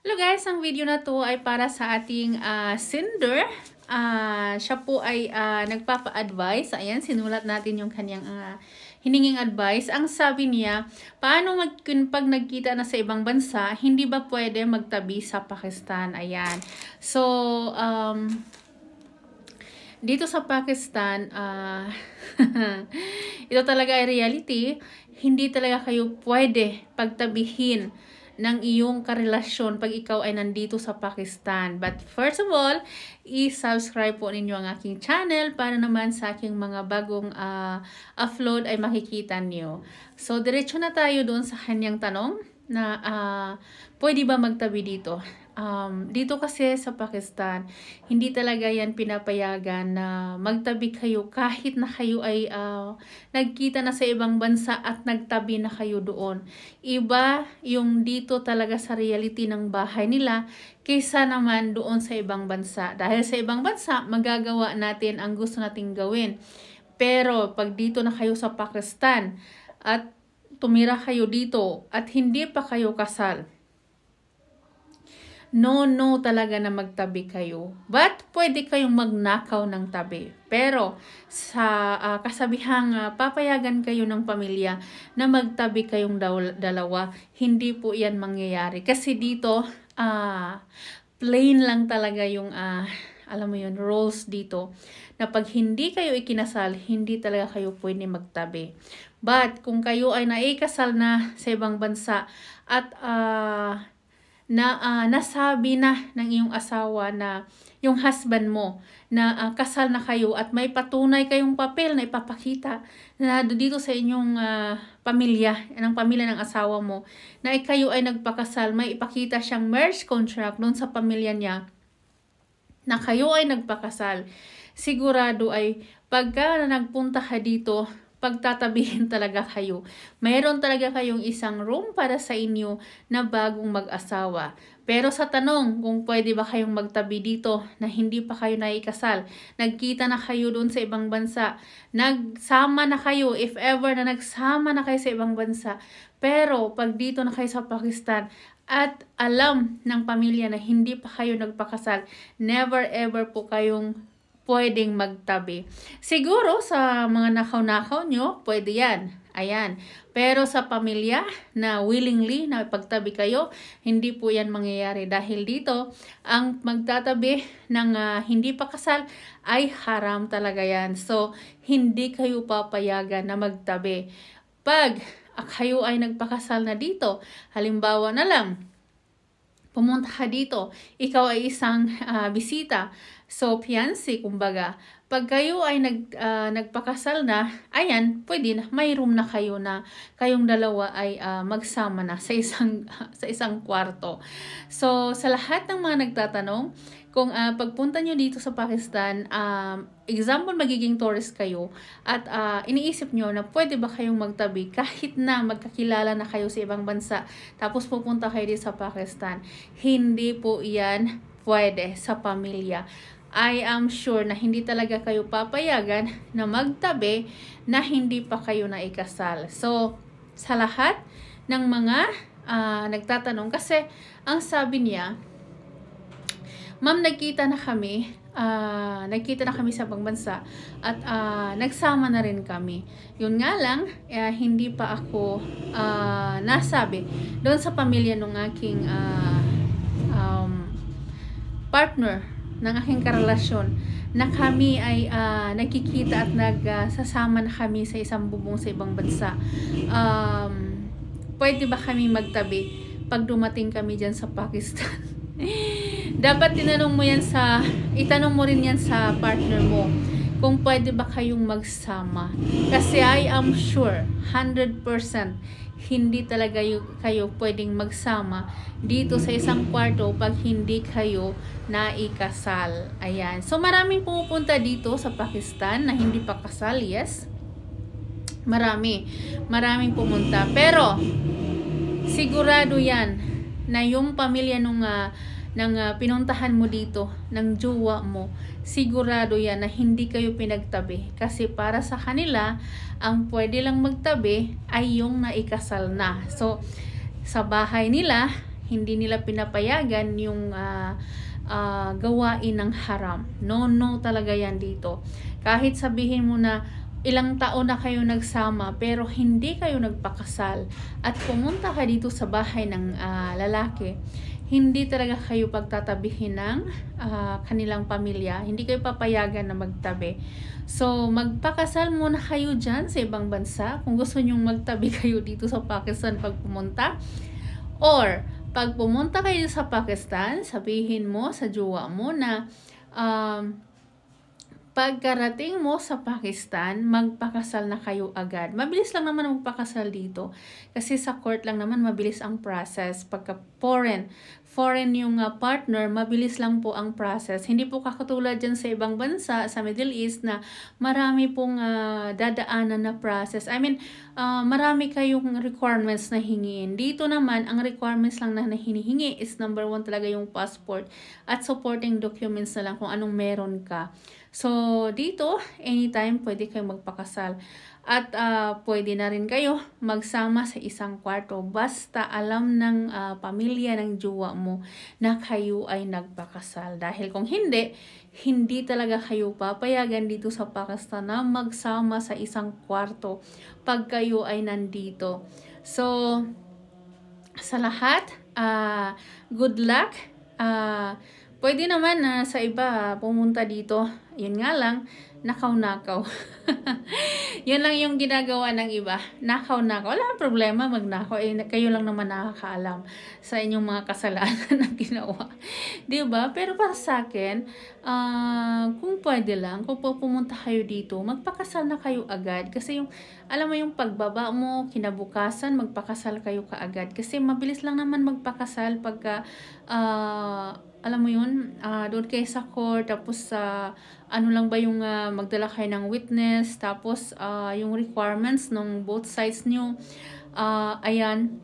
Hello guys, ang video na to ay para sa ating sender. Siya po ay nagpapa-advise. Ayan, sinulat natin yung kanyang hininging advice. Ang sabi niya, paano pag nagkita na sa ibang bansa, hindi ba pwede magtabi sa Pakistan? Ayan. So, dito sa Pakistan, ito talaga ay reality. Hindi talaga kayo pwede pagtabihin ng iyong karelasyon pag ikaw ay nandito sa Pakistan. But first of all, i-subscribe po ninyo ang aking channel para naman sa aking mga bagong upload ay makikita niyo. So, diretso na tayo doon sa kanyang tanong na pwede ba magtabi dito? Dito kasi sa Pakistan, hindi talaga yan pinapayagan na magtabi kayo kahit na kayo ay nagkita na sa ibang bansa at nagtabi na kayo doon. Iba yung dito talaga sa reality ng bahay nila kaysa naman doon sa ibang bansa. Dahil sa ibang bansa, magagawa natin ang gusto nating gawin. Pero pag dito na kayo sa Pakistan at tumira kayo dito at hindi pa kayo kasal, no talaga na magtabi kayo. But pwede kayong magnakaw ng tabi. Pero sa kasabihang papayagan kayo ng pamilya na magtabi kayong dalawa, hindi po yan mangyayari. Kasi dito, plain lang talaga yung, alam mo yun, rules dito. Na pag hindi kayo ikinasal, hindi talaga kayo pwede magtabi. But kung kayo ay naikasal na sa ibang bansa at nasabi na ng iyong asawa na yung husband mo na kasal na kayo at may patunay kayong papel na ipapakita na dito sa inyong pamilya, ng pamilya ng asawa mo, na kayo ay nagpakasal, may ipakita siyang marriage contract doon sa pamilya niya na kayo ay nagpakasal, sigurado ay pagka nagpunta ka dito, pagtatabihin talaga kayo. Mayroon talaga kayong isang room para sa inyo na bagong mag-asawa. Pero sa tanong kung pwede ba kayong magtabi dito na hindi pa kayo naikasal, nagkita na kayo doon sa ibang bansa, nagsama na kayo, if ever na nagsama na kayo sa ibang bansa, pero pag dito na kayo sa Pakistan at alam ng pamilya na hindi pa kayo nagpakasal, never ever po kayong pwedeng magtabi. Siguro sa mga nakaw-nakaw nyo, pwede yan. Ayan. Pero sa pamilya na willingly na pagtabi kayo, hindi po yan mangyayari. Dahil dito, ang magtatabi ng hindi pa kasal ay haram talaga yan. So, hindi kayo papayagan na magtabi. Pag kayo ay nagpakasal na dito, halimbawa na lang, pumunta ka dito, ikaw ay isang bisita, so fiancé kumbaga. Pag kayo ay nagpakasal na, ayan, pwede na, may room na kayo na kayong dalawa ay magsama na sa isang kwarto. So sa lahat ng mga nagtatanong, kung pagpunta nyo dito sa Pakistan, example magiging tourist kayo at iniisip nyo na pwede ba kayong magtabi kahit na magkakilala na kayo sa ibang bansa tapos pupunta kayo dito sa Pakistan, hindi po yan pwede sa pamilya. I am sure na hindi talaga kayo papayagan na magtabi na hindi pa kayo naikasal. So sa lahat ng mga nagtatanong, kasi ang sabi niya, ma'am, nagkita na kami sa ibang bansa at nagsama na rin kami. Yun nga lang, hindi pa ako nasabi doon sa pamilya ng aking partner, ng aking karelasyon, na kami ay nagkikita at nagsasama na kami sa isang bubong sa ibang bansa. Pwede ba kami magtabi pag dumating kami dyan sa Pakistan? Dapat itanong mo rin yan sa partner mo kung pwede ba kayong magsama. Kasi I am sure 100% hindi talaga kayo pwedeng magsama dito sa isang kwarto pag hindi kayo naikasal. Ayan. So maraming pumupunta dito sa Pakistan na hindi pa kasal, yes. Maraming pumunta. Pero sigurado yan na yung pamilya ng pinuntahan mo dito, ng jowa mo, sigurado yan na hindi kayo pinagtabi. Kasi para sa kanila, ang pwede lang magtabi ay yung naikasal na. So, sa bahay nila, hindi nila pinapayagan yung gawain ng haram. No talaga yan dito. Kahit sabihin mo na ilang taon na kayo nagsama pero hindi kayo nagpakasal at pumunta ka dito sa bahay ng lalaki, hindi talaga kayo pagtatabihin ng kanilang pamilya. Hindi kayo papayagan na magtabi. So, magpakasal muna kayo dyan sa ibang bansa. Kung gusto nyong magtabi kayo dito sa Pakistan pag pumunta. Or, pag pumunta kayo sa Pakistan, sabihin mo sa jowa mo na pagkarating mo sa Pakistan, magpakasal na kayo agad. Mabilis lang naman magpakasal dito. Kasi sa court lang naman mabilis ang process. Pagka foreign yung partner, mabilis lang po ang process. Hindi po kakatulad dyan sa ibang bansa, sa Middle East, na marami pong dadaanan na process. I mean, marami kayong requirements na hingiin. Dito naman, ang requirements lang na hinihingi is number 1 talaga yung passport at supporting documents na lang kung anong meron ka. So, dito, anytime pwede kayong magpakasal. At pwede na rin kayo magsama sa isang kwarto basta alam ng pamilya ng jowa mo na kayo ay nagpakasal. Dahil kung hindi, hindi talaga kayo papayagan dito sa Pakistan na magsama sa isang kwarto pag kayo ay nandito. So, sa lahat, good luck. Pwede naman na sa iba pumunta dito. Yun nga lang, nakaw-nakaw. Yun lang yung ginagawa ng iba. Nakaw-nakaw. Wala kang problema magnakaw. Kayo lang naman nakakaalam sa inyong mga kasalanan na ginawa. Diba? Pero para sa akin, kung pwede lang, kung pumunta kayo dito, magpakasal na kayo agad. Kasi yung, alam mo yung pagbaba mo, kinabukasan, magpakasal kayo kaagad. Kasi mabilis lang naman magpakasal pagka, alam mo yun, doon kayo sa court, tapos ano lang ba yung magdala kayo ng witness, tapos yung requirements ng both sides nyo, ayan.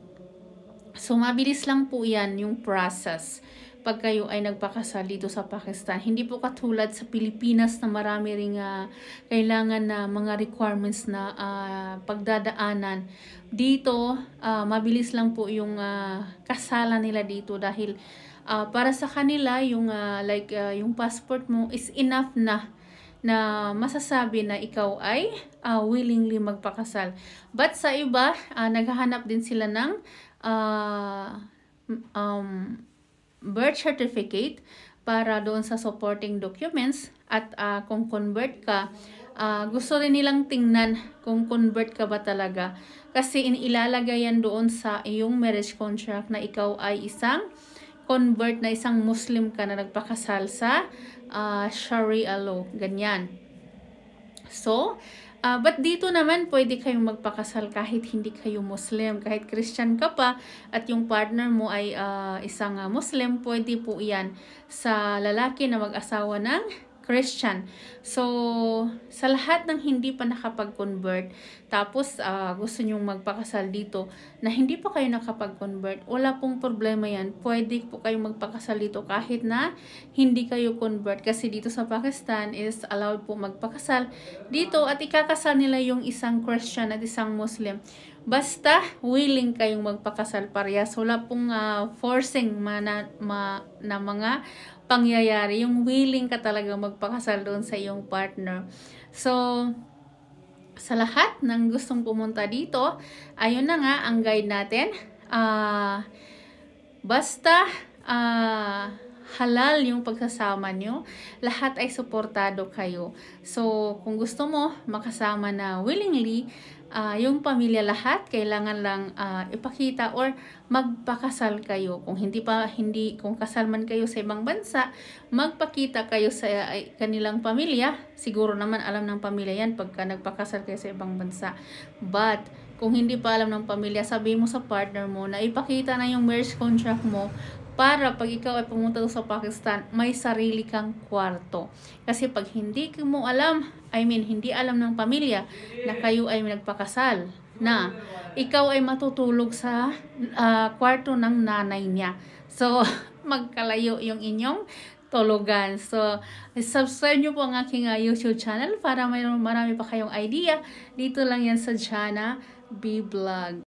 So, mabilis lang po yan yung process pag kayo ay nagpakasal dito sa Pakistan. Hindi po katulad sa Pilipinas na marami ring kailangan na mga requirements na pagdadaanan. Dito, mabilis lang po yung kasalan nila dito dahil para sa kanila yung yung passport mo is enough na masasabi na ikaw ay willingly magpakasal. But sa iba, naghahanap din sila ng birth certificate para doon sa supporting documents at kung convert ka, gusto rin nilang tingnan kung convert ka ba talaga. Kasi ilalagay yan doon sa iyong marriage contract na ikaw ay isang convert, na isang Muslim ka na nagpakasal sa Sharia law. Ganyan. So, but dito naman pwede kayong magpakasal kahit hindi kayo Muslim. Kahit Christian ka pa at yung partner mo ay isang Muslim, pwede po yan sa lalaki na mag-asawa ng Christian. So, sa lahat ng hindi pa nakapag-convert, tapos gusto nyong magpakasal dito na hindi pa kayo nakapag-convert, wala pong problema yan. Pwede po kayong magpakasal dito kahit na hindi kayo convert. Kasi dito sa Pakistan is allowed po magpakasal dito at ikakasal nila yung isang Christian at isang Muslim. Basta willing kayong magpakasal parehas. Wala pong forcing na mga pangyayari. Yung willing ka talaga magpakasal doon sa iyong partner. So, sa lahat ng gustong pumunta dito, ayun na nga ang guide natin. Basta halal yung pagsasama nyo, lahat ay suportado kayo. So, kung gusto mo makasama na willingly, yung pamilya lahat, kailangan lang ipakita or magpakasal kayo. Kung kasal man kayo sa ibang bansa, magpakita kayo sa kanilang pamilya. Siguro naman alam ng pamilya yan pagka nagpakasal kayo sa ibang bansa. But, kung hindi pa alam ng pamilya, sabihin mo sa partner mo na ipakita na yung marriage contract mo para pag ikaw ay pumunta sa Pakistan, may sarili kang kwarto. Kasi pag hindi mo alam, hindi alam ng pamilya na kayo ay nagpakasal, na ikaw ay matutulog sa kwarto ng nanay niya. So, magkalayo yung inyong tulugan. So, subscribe nyo po ang aking YouTube channel para marami pa kayong idea. Dito lang yan sa Jana B Vlog.